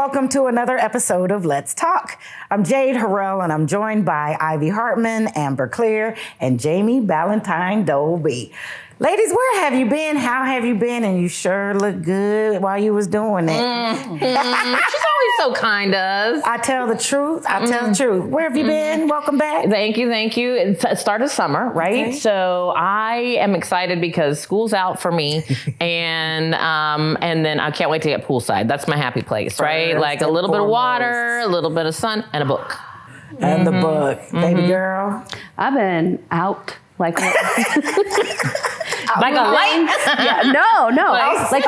welcome to another episode of Let's Talk. I'm Jade, Harrell, and I'm joined by Ivy Hartman, Amber Klear, and Jami Ballentine Dolby. Ladies, where have you been? How have you been? And you sure look good while you was doing it. She's always so kind to us. I tell the truth. Where have you been? Welcome back. Thank you. It started summer, right? Okay. So I am excited because school's out for me, and then I can't wait to get poolside. That's my happy place, right? Like a little bit of water, a little bit of sun, and a book. And the book. Baby girl. I've been out like Like a light? yeah, no. Like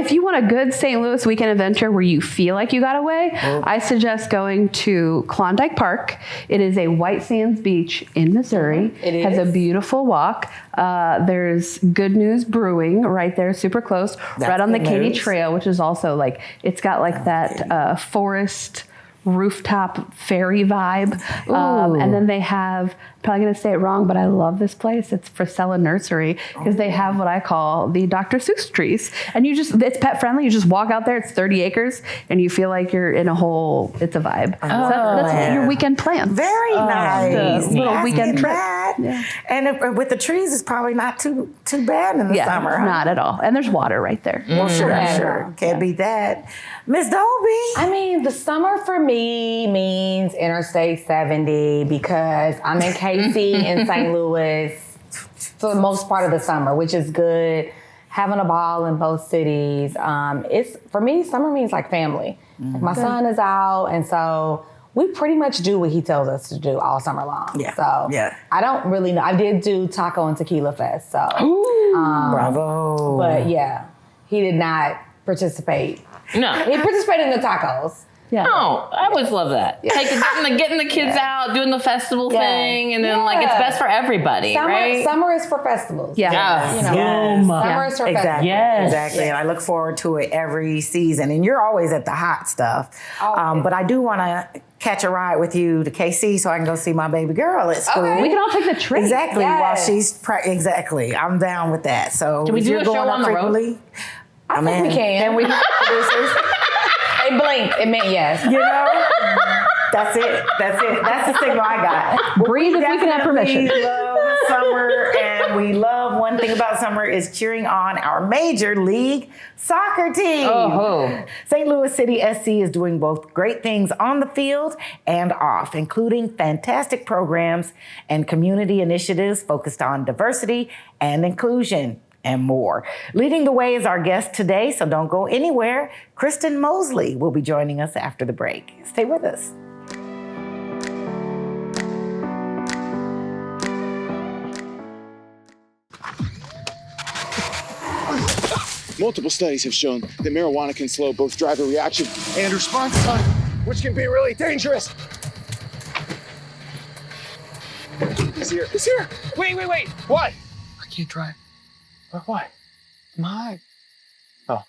if you want a good St. Louis weekend adventure where you feel like you got away, I suggest going to Klondike Park. It is a white sands beach in Missouri. It has a is. beautiful walk. There's Good News Brewing right there, super close, right on the good Katy news. Trail, which is also like, it's got like that forest rooftop ferry vibe. And then they have, probably going to say it wrong, but I love this place. It's Frisella Nursery because they have what I call the Dr. Seuss trees. And it's pet friendly. You just walk out there, it's 30 acres, and you feel like you're in a whole, it's a vibe. So that's your weekend plan. Very nice. Little weekend trip. Yeah. And with the trees, it's probably not too bad in the summer. Huh? Not at all. And there's water right there. Well, sure. Can't beat that. Miss Dolby. I mean, the summer for me means Interstate 70 because I'm in KC in St. Louis for the most part of the summer, which is good. Having a ball in both cities. For me, summer means like family. Like my son is out, and so we pretty much do what he tells us to do all summer long. Yeah. So I don't really know. I did do Taco and Tequila Fest. So Bravo. but yeah, he did not participate. No. He participated in the tacos. Yeah. Oh, I always love that. Getting the kids out, doing the festival thing, and then like it's best for everybody, right? Summer is for festivals. Yeah. Yes. You know, Yes. summer is for festivals. Exactly. Yes. Exactly. And I look forward to it every season. And you're always at the hot stuff. But I do want to catch a ride with you to KC so I can go see my baby girl at school. Okay. We can all take the train. Exactly. Yes. While she's exactly. I'm down with that. So Can we if do you're a going show up on the road? frequently, I think we can. Can we, producers? They blinked. It meant yes. You know, that's it. That's the signal I got. Breathe if we can have permission. We love summer, and we love one thing about summer is cheering on our major league soccer team. Oh. St. Louis City SC is doing both great things on the field and off, including fantastic programs and community initiatives focused on diversity and inclusion, and more. Leading the way is our guest today, so don't go anywhere. Kristin Mosley will be joining us after the break. Stay with us. Multiple studies have shown that marijuana can slow both driver reaction and response time, which can be really dangerous. He's here. He's here. Wait. What? I can't drive. Why? I'm high. Oh.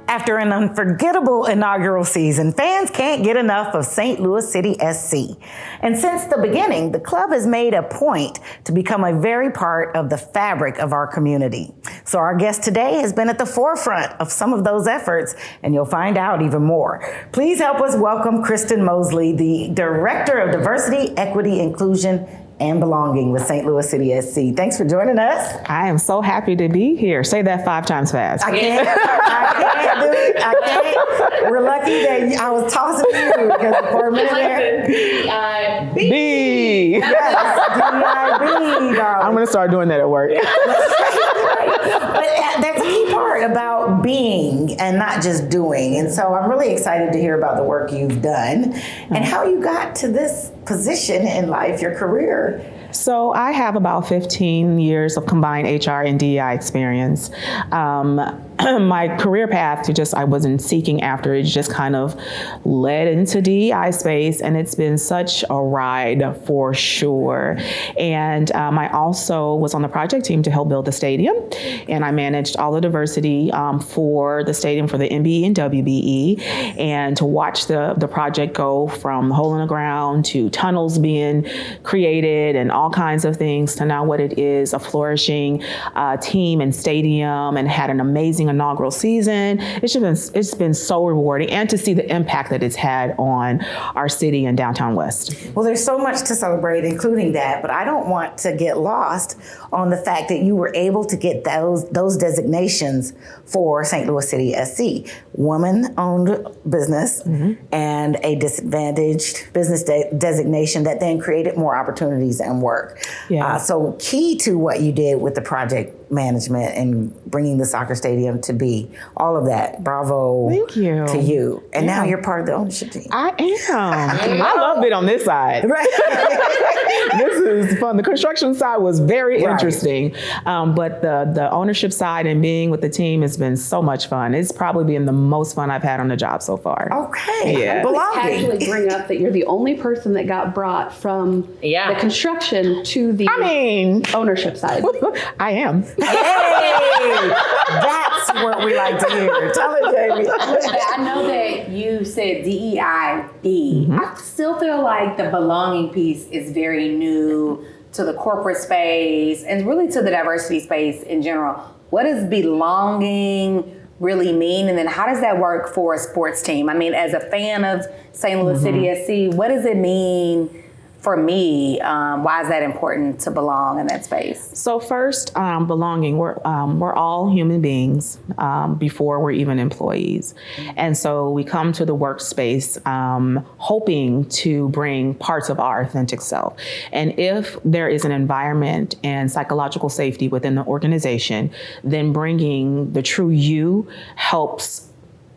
After an unforgettable inaugural season, fans can't get enough of St. Louis City SC. And since the beginning, the club has made a point to become a very part of the fabric of our community. So our guest today has been at the forefront of some of those efforts, and you'll find out even more. Please help us welcome Kristin Mosley, the Director of Diversity, Equity, Inclusion, and Belonging with St. Louis City SC. Thanks for joining us. I am so happy to be here. Say that 5 times fast. I can't do it. I can't. We're lucky that I was tossing you because for a minute there. B. Yes, D-I-B, I'm going to start doing that at work. But that's a key part about being and not just doing. And so I'm really excited to hear about the work you've done and how you got to this position in life, your career. So I have about 15 years of combined HR and DEI experience. My career path I wasn't seeking after it, just kind of led into DEI space, and it's been such a ride for sure. And I also was on the project team to help build the stadium, and I managed all the diversity opportunity for the stadium for the MBE and WBE, and to watch the project go from hole in the ground to tunnels being created and all kinds of things to now what it is, a flourishing team and stadium, and had an amazing inaugural season. It's been so rewarding, and to see the impact that it's had on our city and downtown West. Well, there's so much to celebrate, including that, but I don't want to get lost on the fact that you were able to get those designations for St. Louis City SC, woman-owned business, and a disadvantaged business designation that then created more opportunities and work. Yeah. So key to what you did with the project management and bringing the soccer stadium to be, all of that. Bravo. Thank you. To you. And Yeah. now you're part of the ownership team. I am. I love it on this side. Right. This is fun. The construction side was very Right. interesting, but the ownership side and being with the team has been so much fun. It's probably been the most fun I've had on the job so far. Okay. Yeah. Belonging. Casually bring up that you're the only person that got brought from Yeah. the construction to the ownership side. I am. Hey, that's what we like to hear. Tell it, Jami. I know that you said DEIB. I still feel like the belonging piece is very new to the corporate space and really to the diversity space in general. What does belonging really mean? And then how does that work for a sports team? I mean, as a fan of St. Louis City SC, what does it mean for me? Why is that important to belong in that space? So first, belonging. We're all human beings before we're even employees, and so we come to the workspace hoping to bring parts of our authentic self. And if there is an environment and psychological safety within the organization, then bringing the true you helps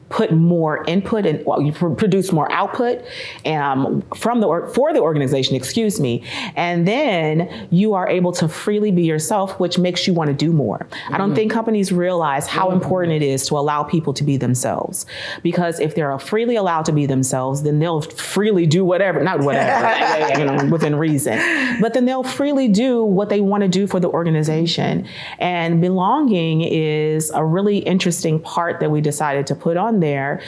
put more input and you produce more output for the organization, and then you are able to freely be yourself, which makes you want to do more. I don't think companies realize how important it is to allow people to be themselves, because if they're freely allowed to be themselves, then they'll freely do whatever, not whatever, within reason, but then they'll freely do what they want to do for the organization. And belonging is a really interesting part that we decided to put on there,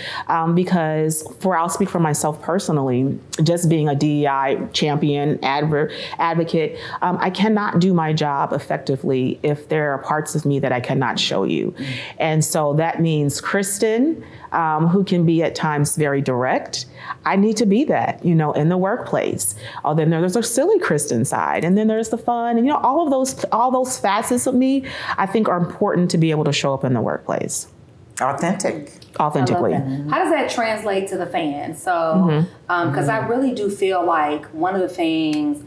because I'll speak for myself personally, just being a DEI champion, advocate, I cannot do my job effectively if there are parts of me that I cannot show you. And so that means Kristin, who can be at times very direct, I need to be that, in the workplace. Then there's a silly Kristin side, and then there's the fun, and all those facets of me, I think are important to be able to show up in the workplace. Authentically. How does that translate to the fans? So, because I really do feel like one of the things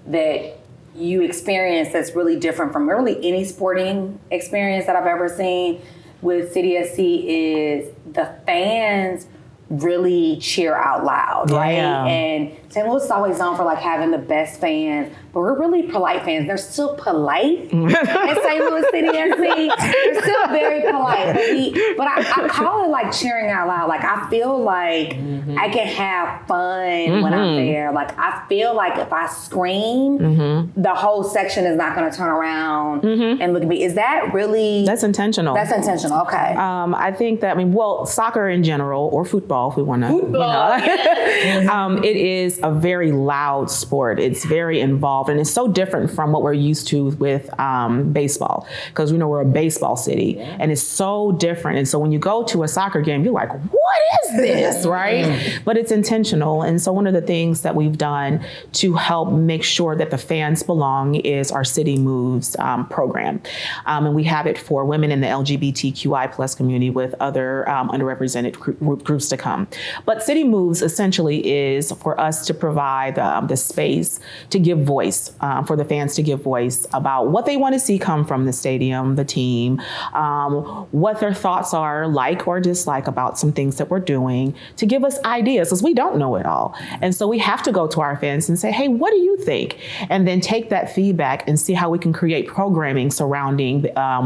that you experience that's really different from really any sporting experience that I've ever seen with City SC is the fans really cheer out loud, right? Yeah. And St. Louis is always known for like having the best fans, but we're really polite fans. They're still polite in St. Louis City SC. They're still very polite, but I call it like cheering out loud. Like I feel like I can have fun when I'm there. Like I feel like if I scream, the whole section is not going to turn around and look at me. Is that really? That's intentional. That's intentional. Okay. I think that, soccer in general, or football, if we want to. It is a very loud sport. It's very involved, and it's so different from what we're used to with baseball, because we're a baseball city, and it's so different. And so when you go to a soccer game, you're like, what is this, right? But it's intentional. And so one of the things that we've done to help make sure that the fans belong is our City Moves program. And we have it for women in the LGBTQI plus community with other underrepresented groups to come. But City Moves essentially is for us to provide the space to give voice, for the fans to give voice about what they want to see come from the stadium, the team, what their thoughts are like or dislike about some things that we're doing, to give us ideas, because we don't know it all. And so we have to go to our fans and say, hey, what do you think? And then take that feedback and see how we can create programming surrounding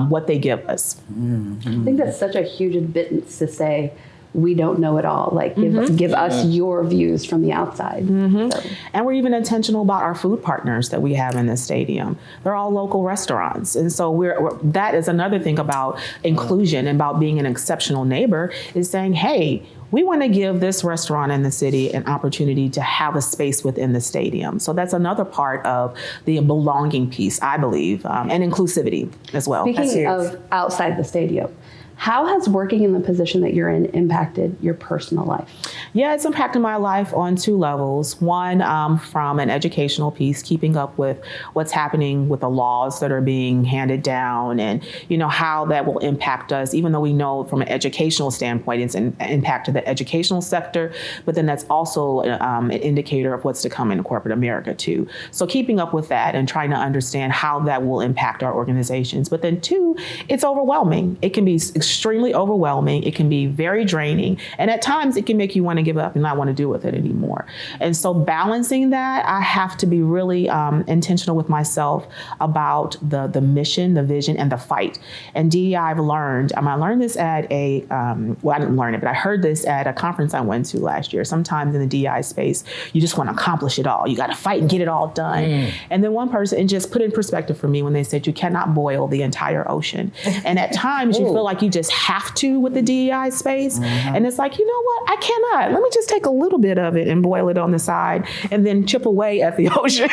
what they give us. I think that's such a huge admittance to say, we don't know it all. Like give us your views from the outside. So. And we're even intentional about our food partners that we have in the stadium. They're all local restaurants. And so that is another thing about inclusion and about being an exceptional neighbor, is saying, hey, we want to give this restaurant in the city an opportunity to have a space within the stadium. So that's another part of the belonging piece, I believe, and inclusivity as well. Speaking of outside the stadium, how has working in the position that you're in impacted your personal life? Yeah, it's impacted my life on two levels. One, from an educational piece, keeping up with what's happening with the laws that are being handed down, and how that will impact us, even though we know from an educational standpoint it's an impact to the educational sector, but then that's also an indicator of what's to come in corporate America too. So keeping up with that and trying to understand how that will impact our organizations. But then two, it's overwhelming. It can be extremely overwhelming. It can be very draining. And at times it can make you want to give up and not want to deal with it anymore. And so balancing that, I have to be really intentional with myself about the mission, the vision, and the fight. And DEI, I learned this at I didn't learn it, but I heard this at a conference I went to last year. Sometimes in the DEI space, you just want to accomplish it all. You got to fight and get it all done. And then one person just put in perspective for me when they said, you cannot boil the entire ocean. And at times you feel like you just have to with the DEI space. And it's like, you know what? I cannot. Let me just take a little bit of it and boil it on the side and then chip away at the ocean.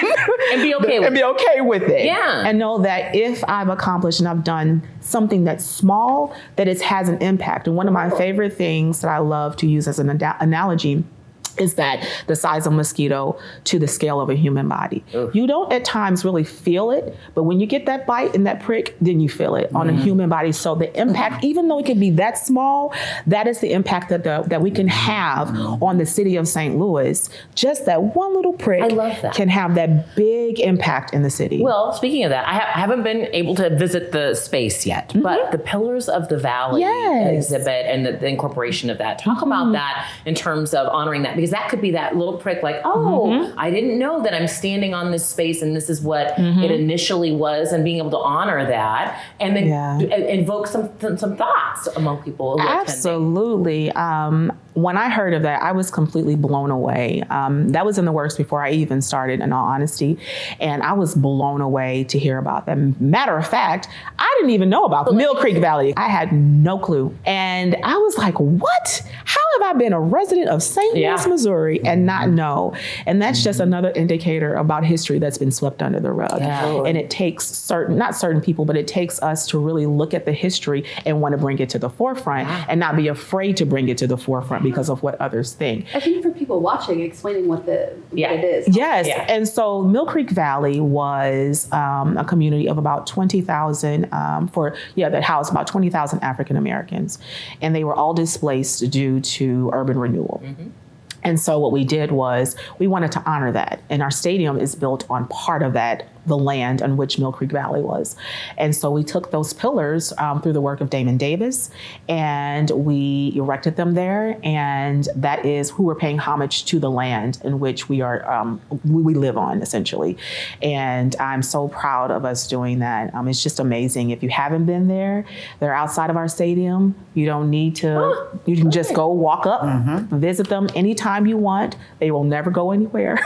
And be okay with it. Yeah. And know that if I've accomplished and I've done something that's small, that it has an impact. And one of my favorite things that I love to use as an analogy is that the size of a mosquito to the scale of a human body. You don't at times really feel it, but when you get that bite and that prick, then you feel it on a human body. So the impact, even though it can be that small, that is the impact that we can have on the city of St. Louis. Just that one little prick can have that big impact in the city. Well, speaking of that, I haven't been able to visit the space yet, but the Pillars of the Valley exhibit and the incorporation of that. Talk about that in terms of honoring that. Because that could be that little prick like, I didn't know that I'm standing on this space and this is what it initially was, and being able to honor that and then invoke some thoughts among people who Absolutely. When I heard of that, I was completely blown away. That was in the works before I even started, in all honesty. And I was blown away to hear about that. Matter of fact, I didn't even know about the Mill Creek Valley. I had no clue. And I was like, what? How have I been a resident of St. Louis, Missouri and not know? And that's just another indicator about history that's been swept under the rug. And it takes not certain people, but it takes us to really look at the history and want to bring it to the forefront and not be afraid to bring it to the forefront because of what others think. I think for people watching, explaining what it is. Yes. And so Mill Creek Valley was a community of about 20,000 that housed about 20,000 African Americans. And they were all displaced due to urban renewal. And so what we did was we wanted to honor that. And our stadium is built on part of that, the land on which Mill Creek Valley was. And so we took those pillars through the work of Damon Davis, and we erected them there. And that is who we're paying homage to, the land in which we live on, essentially. And I'm so proud of us doing that. It's just amazing. If you haven't been there, they're outside of our stadium. You don't need to, you can just go walk up, visit them anytime you want. They will never go anywhere.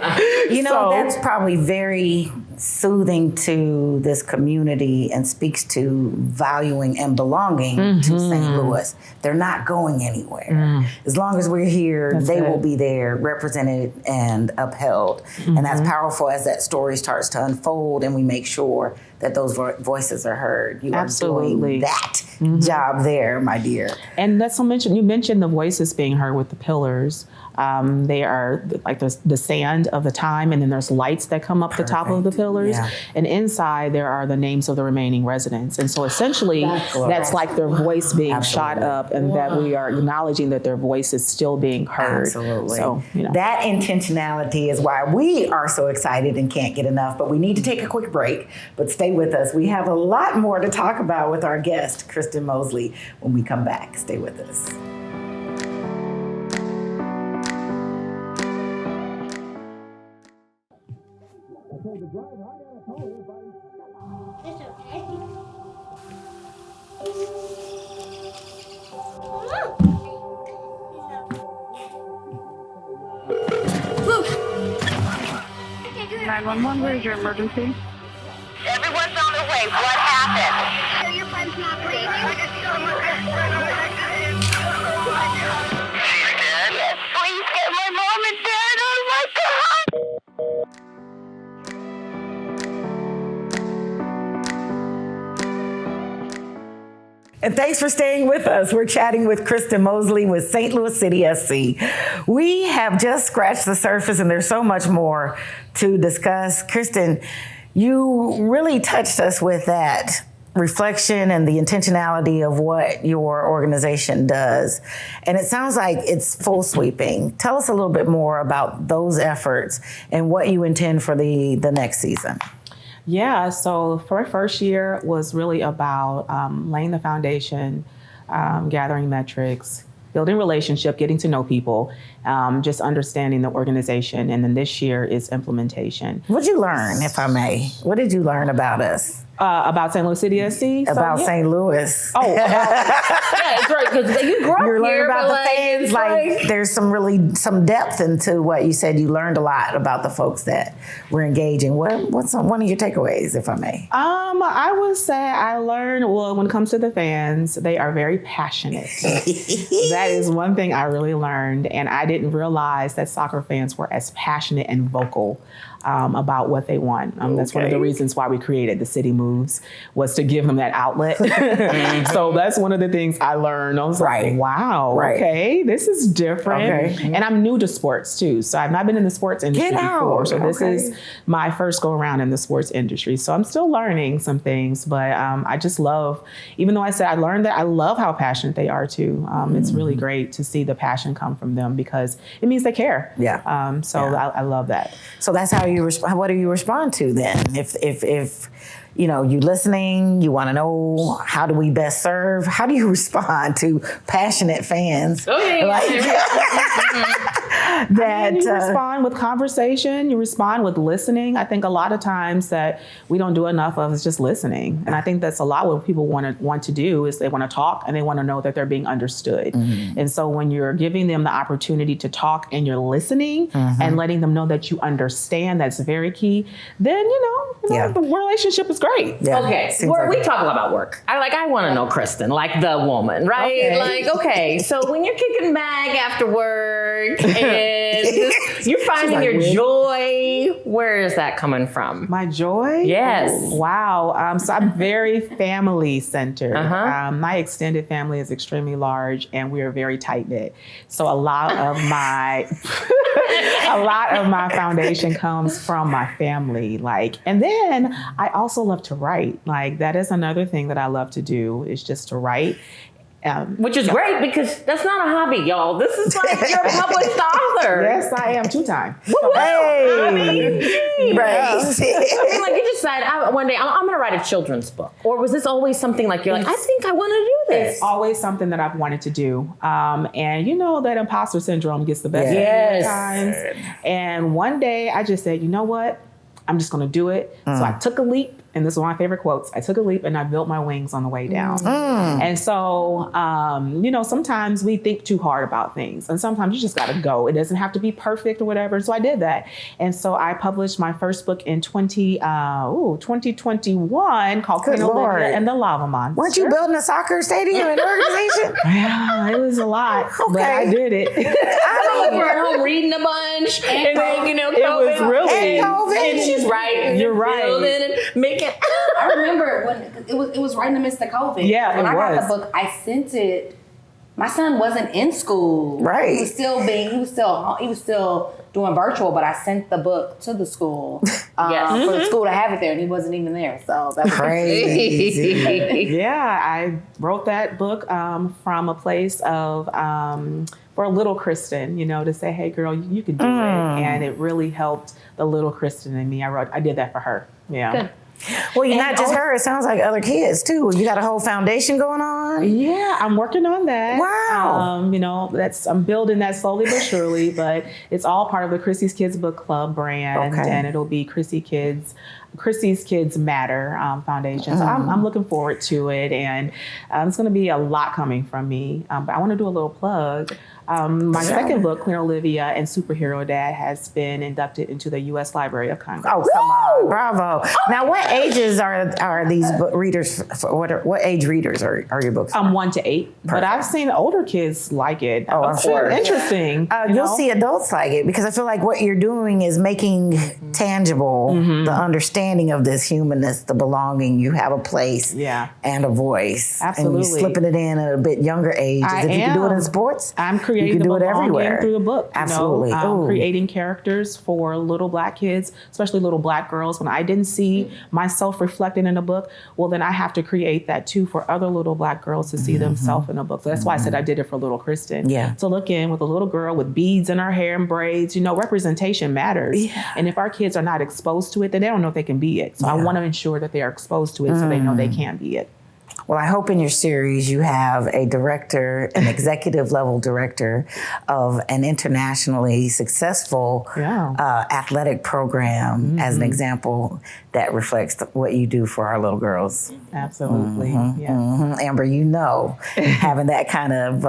That's probably very soothing to this community and speaks to valuing and belonging to St. Louis. They're not going anywhere. As long as we're here, they will be there, represented and upheld. And that's powerful as that story starts to unfold and we make sure that those voices are heard. You are doing that job there, my dear. And that's so mentioned. You mentioned the voices being heard with the pillars. They are like the sand of the time, and then there's lights that come up the top of the pillars. And inside there are the names of the remaining residents. And so essentially that's like their voice being shot up, and that we are acknowledging that their voice is still being heard. Absolutely. So, that intentionality is why we are so excited and can't get enough. But we need to take a quick break. But stay with us. We have a lot more to talk about with our guest, Kristin Mosley, when we come back. Stay with us. 911, where's your emergency? Everyone's on their way. What happened? So your friend's not safe. She's dead? Yes, please get my mom and dad. Oh my God! And thanks for staying with us. We're chatting with Kristin Mosley with St. Louis City SC. We have just scratched the surface and there's so much more to discuss. Kristin, you really touched us with that reflection and the intentionality of what your organization does. And it sounds like it's full sweeping. Tell us a little bit more about those efforts and what you intend for the next season. Yeah, so for our first year was really about laying the foundation, gathering metrics, building relationship, getting to know people, just understanding the organization. And then this year is implementation. What did you learn, if I may? What did you learn about us? About St. Louis City SC? About St. Louis. Oh, Yeah, it's right, because you grew up You're learning here, about but the fans. it's Like there's some depth into what you said. You learned a lot about the folks that were engaging. What's one of your takeaways, if I may? I would say I learned, well, when it comes to the fans, they are very passionate. That is one thing I really learned. And I didn't realize that soccer fans were as passionate and vocal about what they want. That's one of the reasons why we created the City Moves, was to give them that outlet. So that's one of the things I learned. I was like, wow, okay, this is different. And I'm new to sports too. So I've not been in the sports industry before. So this is my first go around in the sports industry. So I'm still learning some things, but I just love, even though I said I learned that, I love how passionate they are too. It's really great to see the passion come from them because it means they care. I love that. So that's how you respond. What do you respond to then? If you know, you listening, you want to know how do we best serve? How do you respond to passionate fans? You respond with conversation. You respond with listening. I think a lot of times that we don't do enough of is just listening. And I think that's a lot what people want to do is they want to talk and they want to know that they're being understood. And so when you're giving them the opportunity to talk and you're listening and letting them know that you understand, that's very key. Then, the relationship is great. Okay, we talk about work. I want to know Kristin, like the woman, right? So when you're kicking back after work and you're finding your joy, where is that coming from? My joy? Yes. Wow. So I'm very family centered. My extended family is extremely large and we are very tight knit. So a lot of my foundation comes from my family. And then I also love to write. That is another thing that I love to do is just to write. Which is great because that's not a hobby, y'all. This is like you're a published author. Yes, I am 2-time. You decided one day I'm going to write a children's book, or was this always something I think I want to do this? It's always something that I've wanted to do, and you know that imposter syndrome gets the best of times. And one day I just said, you know what? I'm just going to do it. So I took a leap. And this is one of my favorite quotes. I took a leap and I built my wings on the way down. And so, sometimes we think too hard about things. And sometimes you just got to go. It doesn't have to be perfect or whatever. So I did that. And so I published my first book in 2021 called Queen Olivia and the Lava Monster. Weren't you building a soccer stadium and organization? Yeah, it was a lot. But I did it. I know you were at home reading a bunch. And then, it was really. And she's right. You're right. Building and making. I remember when it was right in the midst of COVID. Yeah, when I got the book, I sent it. My son wasn't in school. Right. He was still doing virtual, but I sent the book to the school for the school to have it there, and he wasn't even there. So that's crazy. Yeah, I wrote that book from a place of for little Kristin, to say, hey girl, you can do it. And it really helped the little Kristin in me. I did that for her. Yeah. Good. Well, you're not just her. It sounds like other kids too. You got a whole foundation going on. Yeah, I'm working on that. Wow. I'm building that slowly but surely, but it's all part of the Krissy's Kids Book Club brand, and it'll be Krissy Kids Krissy's Kids Matter Foundation. So I'm looking forward to it, and it's going to be a lot coming from me. But I want to do a little plug. My second book, Klear, Olivia, and Superhero Dad, has been inducted into the U.S. Library of Congress. Oh, come on. Bravo. Now, what ages are these readers, what age readers are your books for? 1 to 8. But I've seen older kids like it. Oh, of it's course. interesting. You'll see adults like it, because I feel like what you're doing is making tangible the understanding of this humanness, the belonging. You have a place and a voice. Absolutely. And you're slipping it in at a bit younger age. If you can do it in sports, I'm creating you can the do it everywhere. through the book. Absolutely. Creating characters for little Black kids, especially little Black girls. When I didn't see myself reflected in a book, well, then I have to create that too for other little Black girls to see themselves in a book. So that's why I said I did it for little Kristin. Yeah. To look in with a little girl with beads in her hair and braids. Representation matters. Yeah. And if our kids are not exposed to it, then they don't know if they can be it. So I want to ensure that they are exposed to it so they know they can be it. Well, I hope in your series you have a director, an executive level director of an internationally successful athletic program as an example that reflects what you do for our little girls. Absolutely. Amber, having that kind of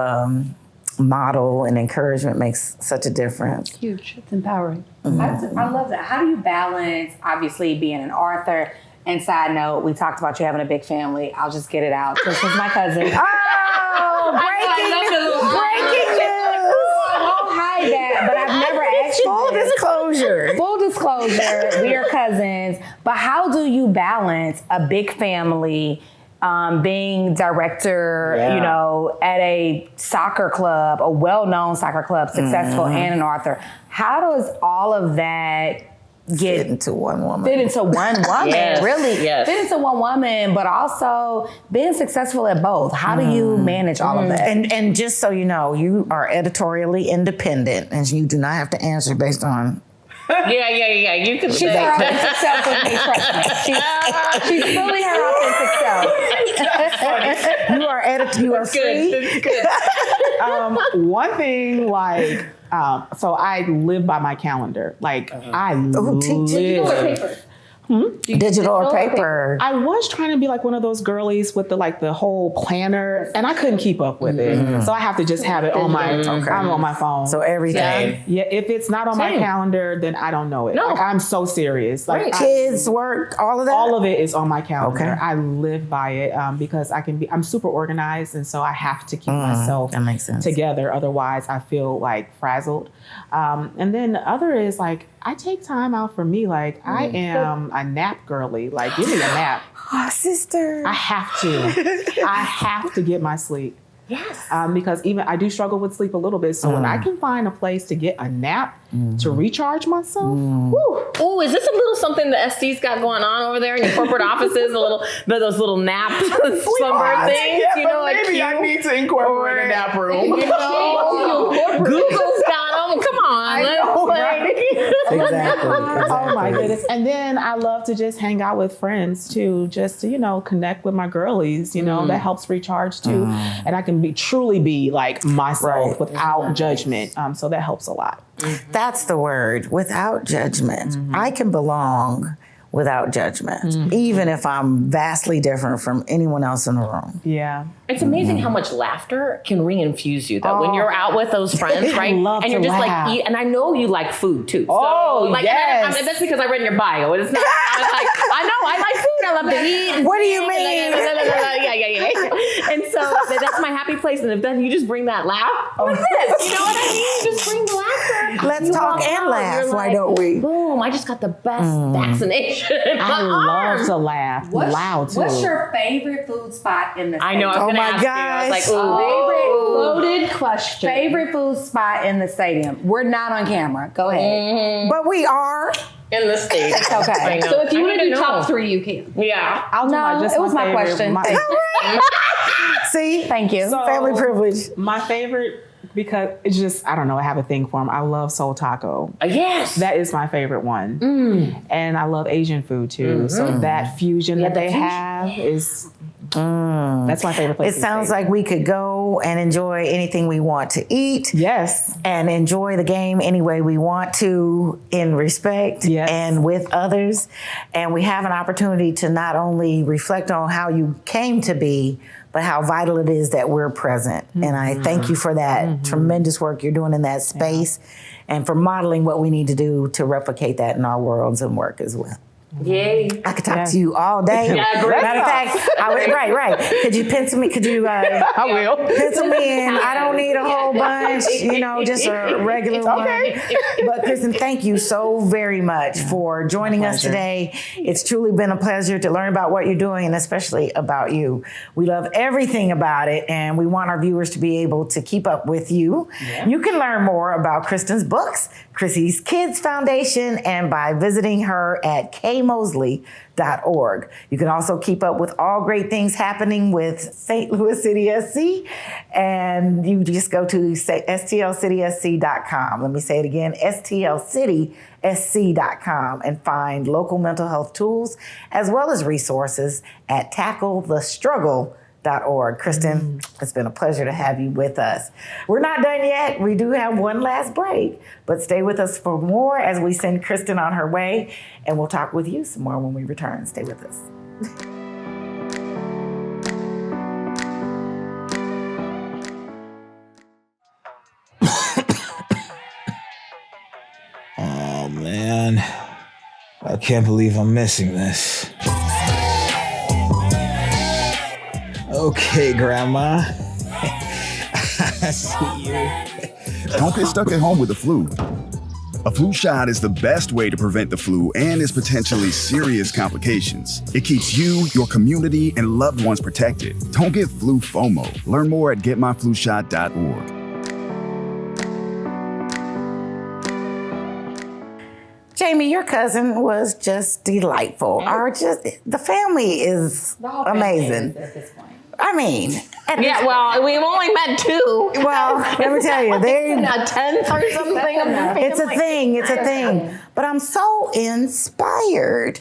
model and encouragement makes such a difference. Huge. It's empowering. I love that. How do you balance, obviously, being an author? And side note, we talked about you having a big family. I'll just get it out. This is my cousin. Oh, breaking news! I won't hide that, but I've never asked you Full disclosure. Full disclosure, we are cousins. But how do you balance a big family, being director, at a soccer club, a well-known soccer club, successful, and an author? How does all of that fit into one woman? Fit into one woman, really. Yes. Fit into one woman, but also being successful at both. How do you manage all of that? And just so you know, you are editorially independent, and you do not have to answer based on. Yeah. You can. She's her authentic self with me, trust me. She's fully her authentic self. You are you are free. It's good. One thing, so I live by my calendar. I live. Digital or paper? I was trying to be like one of those girlies with the whole planner, and I couldn't keep up with it. So I have to just have it on I'm on my phone. So everything. Yeah, if it's not on my calendar, then I don't know it. No. I'm so serious. Kids, work, all of that? All of it is on my calendar. Okay. I live by it because I'm super organized, and so I have to keep myself that makes sense. together. Otherwise, I feel frazzled. And then the other is I take time out for me. I am a nap girly. Give me a nap. Oh, sister. I have to get my sleep. Yes. Because even I do struggle with sleep a little bit. So when I can find a place to get a nap to recharge myself, woo. Oh, is this a little something the SC's got going on over there in your corporate offices? Those little nap slumber things. Yeah, maybe I need to incorporate a nap room. Google's got them. Come on. Exactly. Oh my goodness. And then I love to just hang out with friends too, just to, connect with my girlies, that helps recharge too. And I can truly be myself without judgment. So that helps a lot. That's the word, without judgment. I can belong without judgment, even if I'm vastly different from anyone else in the room. Yeah. It's amazing how much laughter can re-infuse you, though. When you're out with those friends, right? love and you're to just laugh. eat, and I know you like food too. Oh, yes. That's because I read in your bio. It's not. I know I like food. I love to eat. What do you mean? Yeah. And so that's my happy place. And then you just bring that laugh like this. You know what I mean? You just bring the laughter. Let's talk and laugh. Why don't we? Boom! I just got the best vaccination. I love to laugh loud too. What's your favorite food spot in the stadium? I know. I was gonna ask you. I was like, favorite Loaded question. Favorite food spot in the stadium? We're not on camera. Go ahead. But we are. in the States. Okay. So if you want to do top 3, you can. Yeah. I'll do it was my question. See? Thank you. So, family privilege. My favorite, because it's just, I don't know, I have a thing for them. I love Soul Taco. Yes. That is my favorite one. And I love Asian food too. So that fusion that they have is That's my favorite place. It sounds like we could go and enjoy anything we want to eat. Yes. And enjoy the game any way we want to, in respect and with others. And we have an opportunity to not only reflect on how you came to be, but how vital it is that we're present. And I thank you for that tremendous work you're doing in that space and for modeling what we need to do to replicate that in our worlds and work as well. Yay. I could talk to you all day. Yeah, great. Matter of fact, right. Could you pencil me? Could you? I will. Pencil me in. I don't need a whole bunch. Just a regular one. But Kristin, thank you so very much for joining us today. It's truly been a pleasure to learn about what you're doing and especially about you. We love everything about it, and we want our viewers to be able to keep up with you. Yeah. You can learn more about Kristin's books, Krissy's Kids Foundation, and by visiting her at kmosley.org. You can also keep up with all great things happening with St. Louis City SC, and you just go to stlcitysc.com. Let me say it again, stlcitysc.com, and find local mental health tools as well as resources at tacklethestruggle.org. Kristin, it's been a pleasure to have you with us. We're not done yet. We do have one last break, but stay with us for more as we send Kristin on her way, and we'll talk with you some more when we return. Stay with us. Oh, man. I can't believe I'm missing this. Okay, Grandma. I see you. Don't get stuck at home with the flu. A flu shot is the best way to prevent the flu and its potentially serious complications. It keeps you, your community, and loved ones protected. Don't get flu FOMO. Learn more at getmyflushot.org. Jami, your cousin was just delightful. The family is amazing. At this point. I mean, we've only met two. Well, let me tell you, they're a tenth or something of the family. It's a thing. But I'm so inspired.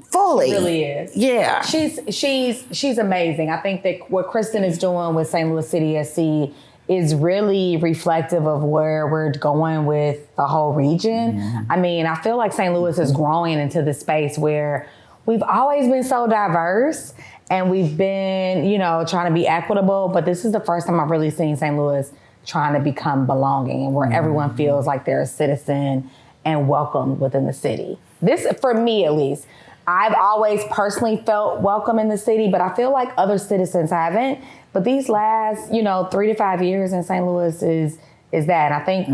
Fully. It really is. Yeah. She's amazing. I think that what Kristin is doing with St. Louis City SC is really reflective of where we're going with the whole region. Mm-hmm. I mean, I feel like St. Louis is growing into this space where we've always been so diverse and we've been, trying to be equitable, but this is the first time I've really seen St. Louis trying to become belonging and where everyone feels like they're a citizen and welcomed within the city. This, for me at least, I've always personally felt welcome in the city, but I feel like other citizens haven't. But these last, 3 to 5 years in St. Louis is that. And I think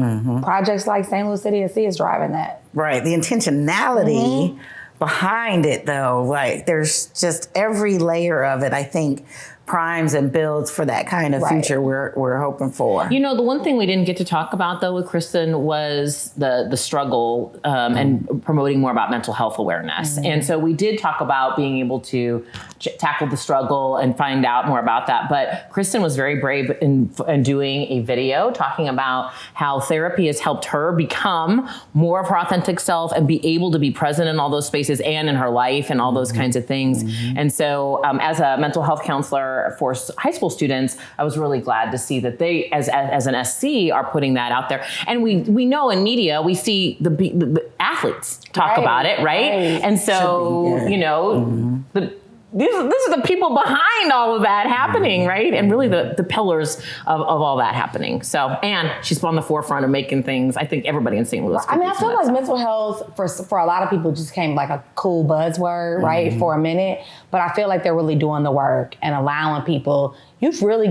projects like St. Louis City SC is driving that. Right. The intentionality behind it, though, like there's just every layer of it, I think, primes and builds for that kind of future we're hoping for. The one thing we didn't get to talk about, though, with Kristin was the struggle and promoting more about mental health awareness. And so we did talk about being able to tackle the struggle and find out more about that. But Kristin was very brave in doing a video talking about how therapy has helped her become more of her authentic self and be able to be present in all those spaces and in her life and all those kinds of things. And so as a mental health counselor for high school students, I was really glad to see that they, as an SC, are putting that out there. And we know in media, we see the athletes talk about it, right? And so, these are the people behind all of that happening, right? And really the pillars of all that happening. So, and she's on the forefront of making things. I think everybody in St. Louis. I feel like mental health for a lot of people just came like a cool buzzword, right, for a minute. But I feel like they're really doing the work and allowing people. You really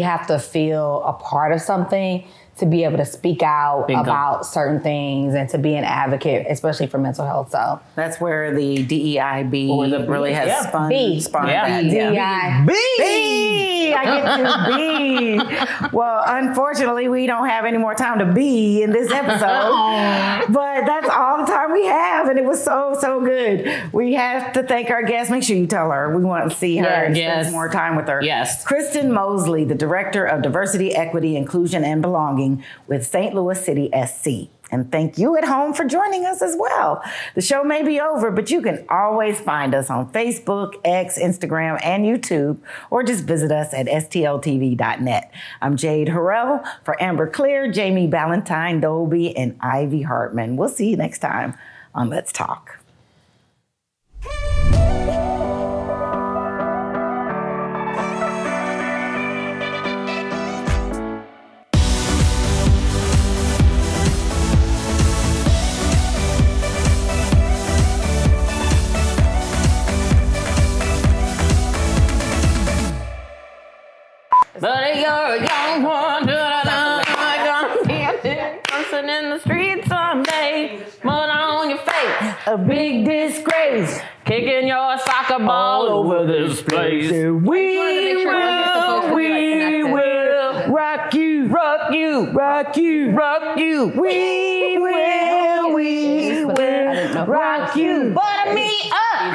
have to feel a part of something to be able to speak out about certain things and to be an advocate, especially for mental health. So that's where the DEIB really has spawned that. DEI. B! I get to B. Well, unfortunately, we don't have any more time to be in this episode, but that's all the time we have, and it was so good. We have to thank our guest. Make sure you tell her. We want to see her and spend more time with her. Yes. Kristin Mosley, the Director of Diversity, Equity, Inclusion, and Belonging with St. Louis City SC. And thank you at home for joining us as well. The show may be over, but you can always find us on Facebook, X, Instagram, and YouTube, or just visit us at stltv.net. I'm Jade Harrell for Amber Klear, Jami, Ballentine, Dolby, and Ivy Hartman. We'll see you next time on Let's Talk. But you're a young one, gonna be a person in the street someday. Mud on your face, A big disgrace. kicking your soccer ball over this place. We will rock you, rock you, rock you, rock you. We will rock you. Butter me up.